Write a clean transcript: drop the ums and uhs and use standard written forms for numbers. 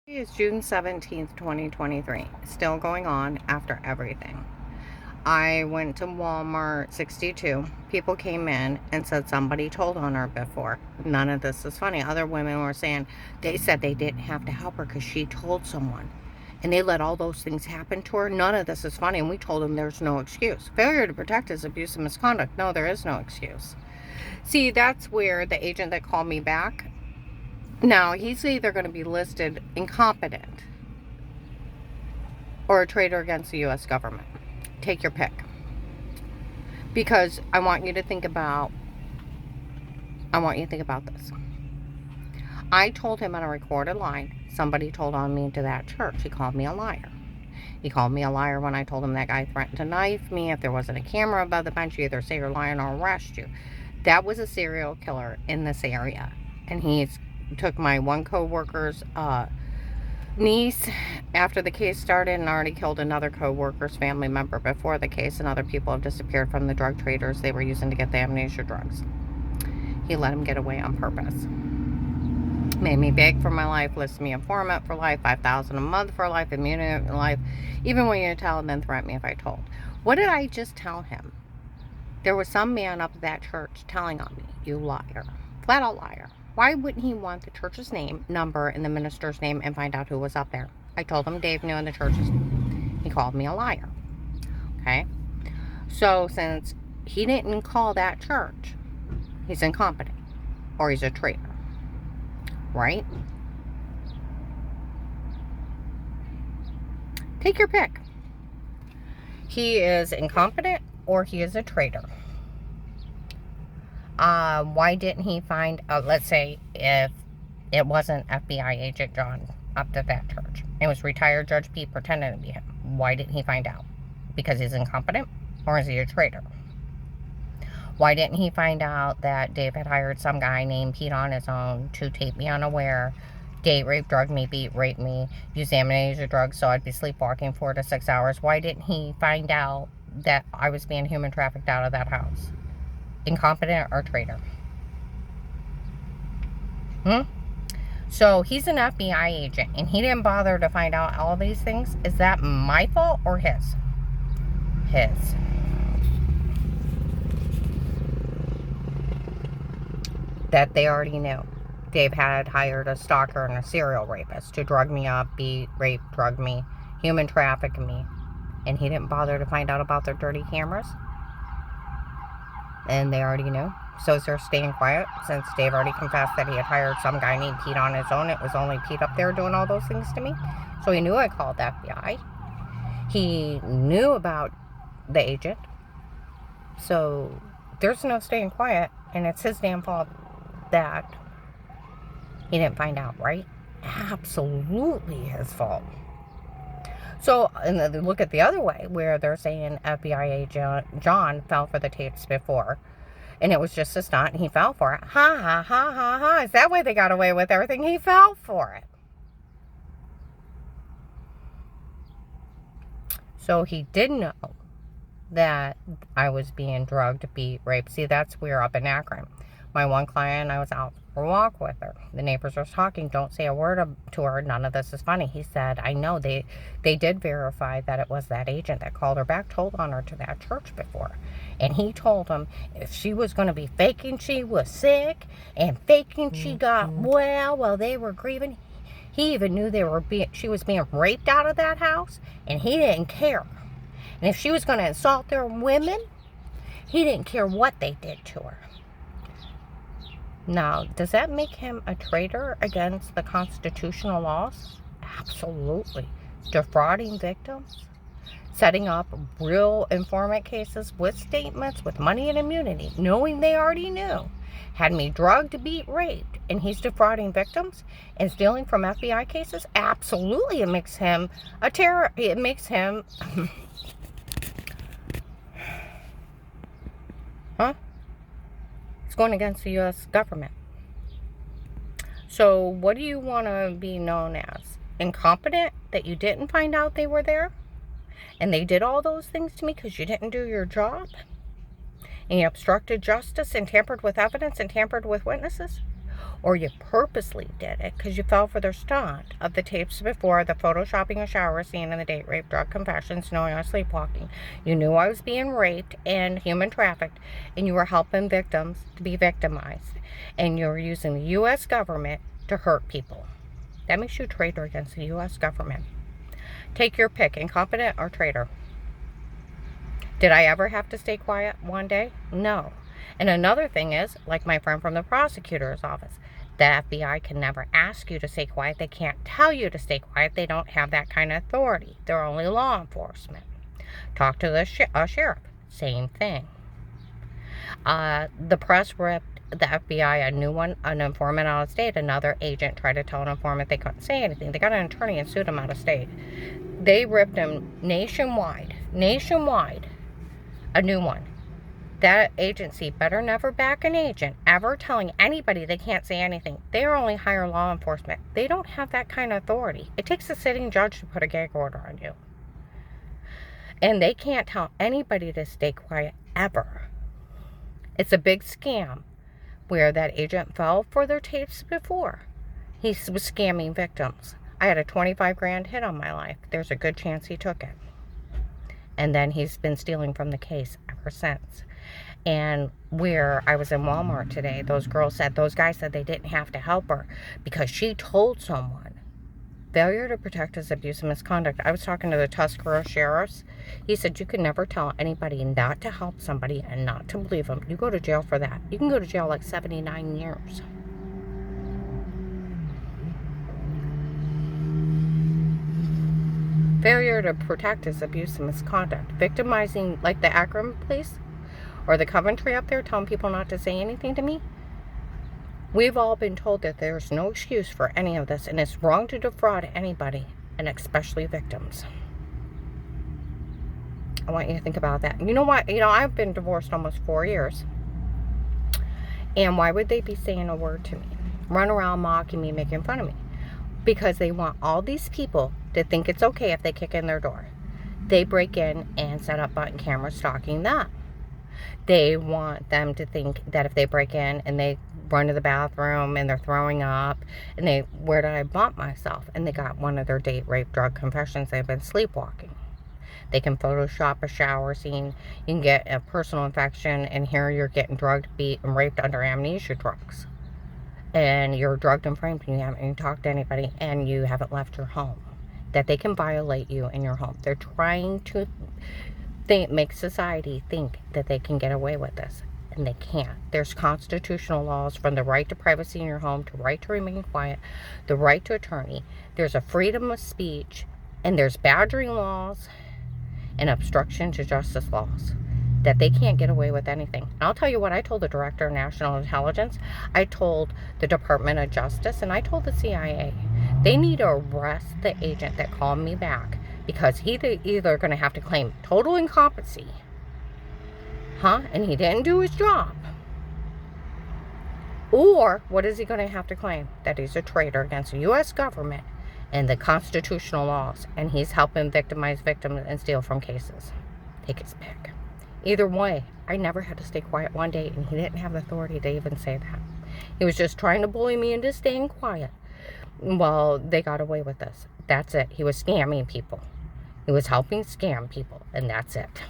It's June 17th, 2023. Still going on after everything. I went to Walmart 62. People came in and said somebody told on her before. None of this is funny. Other women were saying they said they didn't have to help her because she told someone. And they let all those things happen to her. None of this is funny. And we told them there's no excuse. Failure to protect is abuse and misconduct. No, there is no excuse. See, that's where the agent that called me back, now, he's either going to be listed incompetent or a traitor against the U.S. government. Take your pick. Because I want you to think about this. I told him on a recorded line, somebody told on me to that church. He called me a liar. He called me a liar when I told him that guy threatened to knife me. If there wasn't a camera above the bench, you either say you're lying or arrest you. That was a serial killer in this area. And he's took my one co-worker's niece after the case started and already killed another co-worker's family member before the case, and other people have disappeared from the drug traders they were using to get the amnesia drugs. He let him get away on purpose. Made me beg for my life, listed me informant for life, $5,000 a month for life, immunity for life, even when you tell him, then threaten me if I told. What did I just tell him? There was some man up at that church telling on me. You liar. Flat out liar. Why wouldn't he want the church's name, number, and the minister's name and find out who was up there? I told him Dave knew in the church's name. He called me a liar. Okay? So since he didn't call that church, he's incompetent. Or he's a traitor. Right? Take your pick. He is incompetent or he is a traitor. Why didn't he find, let's say, if it wasn't FBI agent John up at that church, it was retired Judge Pete pretending to be him, why didn't he find out? Because he's incompetent, or is he a traitor? Why didn't he find out that Dave had hired some guy named Pete on his own to tape me unaware, date rape, drug me, beat rape me, use amnesia drugs so I'd be sleepwalking 4 to 6 hours? Why didn't he find out that I was being human trafficked out of that house? Incompetent or traitor? So he's an FBI agent and he didn't bother to find out all these things. Is that my fault or his? His. That they already knew. Dave had hired a stalker and a serial rapist to drug me up, beat, rape, drug me, human traffic me. And he didn't bother to find out about their dirty cameras. And they already knew. So is there staying quiet since Dave already confessed that he had hired some guy named Pete on his own? It was only Pete up there doing all those things to me. So he knew I called the FBI. He knew about the agent. So there's no staying quiet. And it's his damn fault that he didn't find out, right? Absolutely his fault. So, and then look at the other way, where they're saying FBI agent John fell for the tapes before, and it was just a stunt, and he fell for it. Ha, ha, ha, ha, ha. Is that why they got away with everything? He fell for it. So he did know that I was being drugged, beat, raped. See, that's where up in Akron. My one client, I was out for a walk with her. The neighbors were talking. Don't say a word to her. None of this is funny. He said, I know they did verify that it was that agent that called her back, told on her to that church before. And he told him if she was going to be faking she was sick and faking she got well while they were grieving, he even knew she was being raped out of that house, and he didn't care. And if she was going to assault their women, he didn't care what they did to her. Now, does that make him a traitor against the constitutional laws? Absolutely. Defrauding victims, setting up real informant cases with statements, with money and immunity, knowing they already knew, had me drugged, beat, raped, and he's defrauding victims and stealing from FBI cases? Absolutely, it makes him a terror. It makes him... It's going against the U.S. government. So what do you want to be known as? Incompetent? That you didn't find out they were there? And they did all those things to me because you didn't do your job? And you obstructed justice and tampered with evidence and tampered with witnesses? or you purposely did it because you fell for their stunt of the tapes before, the photoshopping a shower scene, and the date rape, drug confessions, knowing I was sleepwalking. You knew I was being raped and human trafficked, and you were helping victims to be victimized, and you were using the U.S. government to hurt people. That makes you a traitor against the U.S. government. Take your pick, incompetent or traitor. Did I ever have to stay quiet one day? No. And another thing is, like my friend from the prosecutor's office, the FBI can never ask you to stay quiet. They can't tell you to stay quiet. They don't have that kind of authority. They're only law enforcement. Talk to the sheriff. Same thing. The press ripped the FBI a new one, an informant out of state. Another agent tried to tell an informant they couldn't say anything. They got an attorney and sued him out of state. They ripped him nationwide, a new one. That agency better never back an agent ever telling anybody they can't say anything. They are only higher law enforcement. They don't have that kind of authority. It takes a sitting judge to put a gag order on you. And they can't tell anybody to stay quiet ever. It's a big scam where that agent fell for their tapes before. He was scamming victims. I had a 25 grand hit on my life. There's a good chance he took it. And then he's been stealing from the case ever since. And where I was in Walmart today, those guys said they didn't have to help her because she told someone. Failure to protect is abuse and misconduct. I was talking to the Tuscarora sheriffs. He said you can never tell anybody not to help somebody and not to believe them. You go to jail for that. You can go to jail like 79 years. Failure to protect is abuse and misconduct. Victimizing, like the Akron police or the Coventry up there telling people not to say anything to me. We've all been told that there's no excuse for any of this, and it's wrong to defraud anybody, and especially victims. I want you to think about that. You know what? I've been divorced almost 4 years. And why would they be saying a word to me? Run around mocking me, making fun of me. Because they want all these people to think it's okay if they kick in their door. They break in and set up button cameras stalking them. They want them to think that if they break in and they run to the bathroom and they're throwing up and where did I bump myself? And they got one of their date rape drug confessions. They've been sleepwalking. They can Photoshop a shower scene. You can get a personal infection, and here you're getting drugged, beat, and raped under amnesia drugs. And you're drugged and framed, and you haven't even talked to anybody, and you haven't left your home. That they can violate you in your home. They're trying to make society think that they can get away with this, and they can't. There's constitutional laws, from the right to privacy in your home, to right to remain quiet, the right to attorney. There's a freedom of speech, and there's badgering laws and obstruction to justice laws, that they can't get away with anything. And I'll tell you what, I told the Director of National Intelligence, I told the Department of Justice, and I told the CIA. They need to arrest the agent that called me back, because he's either going to have to claim total incompetency, and he didn't do his job, or what is he going to have to claim? That he's a traitor against the U.S. government and the constitutional laws, and he's helping victimize victims and steal from cases. Take his pick. Either way, I never had to stay quiet one day, and he didn't have the authority to even say that. He was just trying to bully me into staying quiet. Well, they got away with this. That's it. He was scamming people. He was helping scam people, and that's it.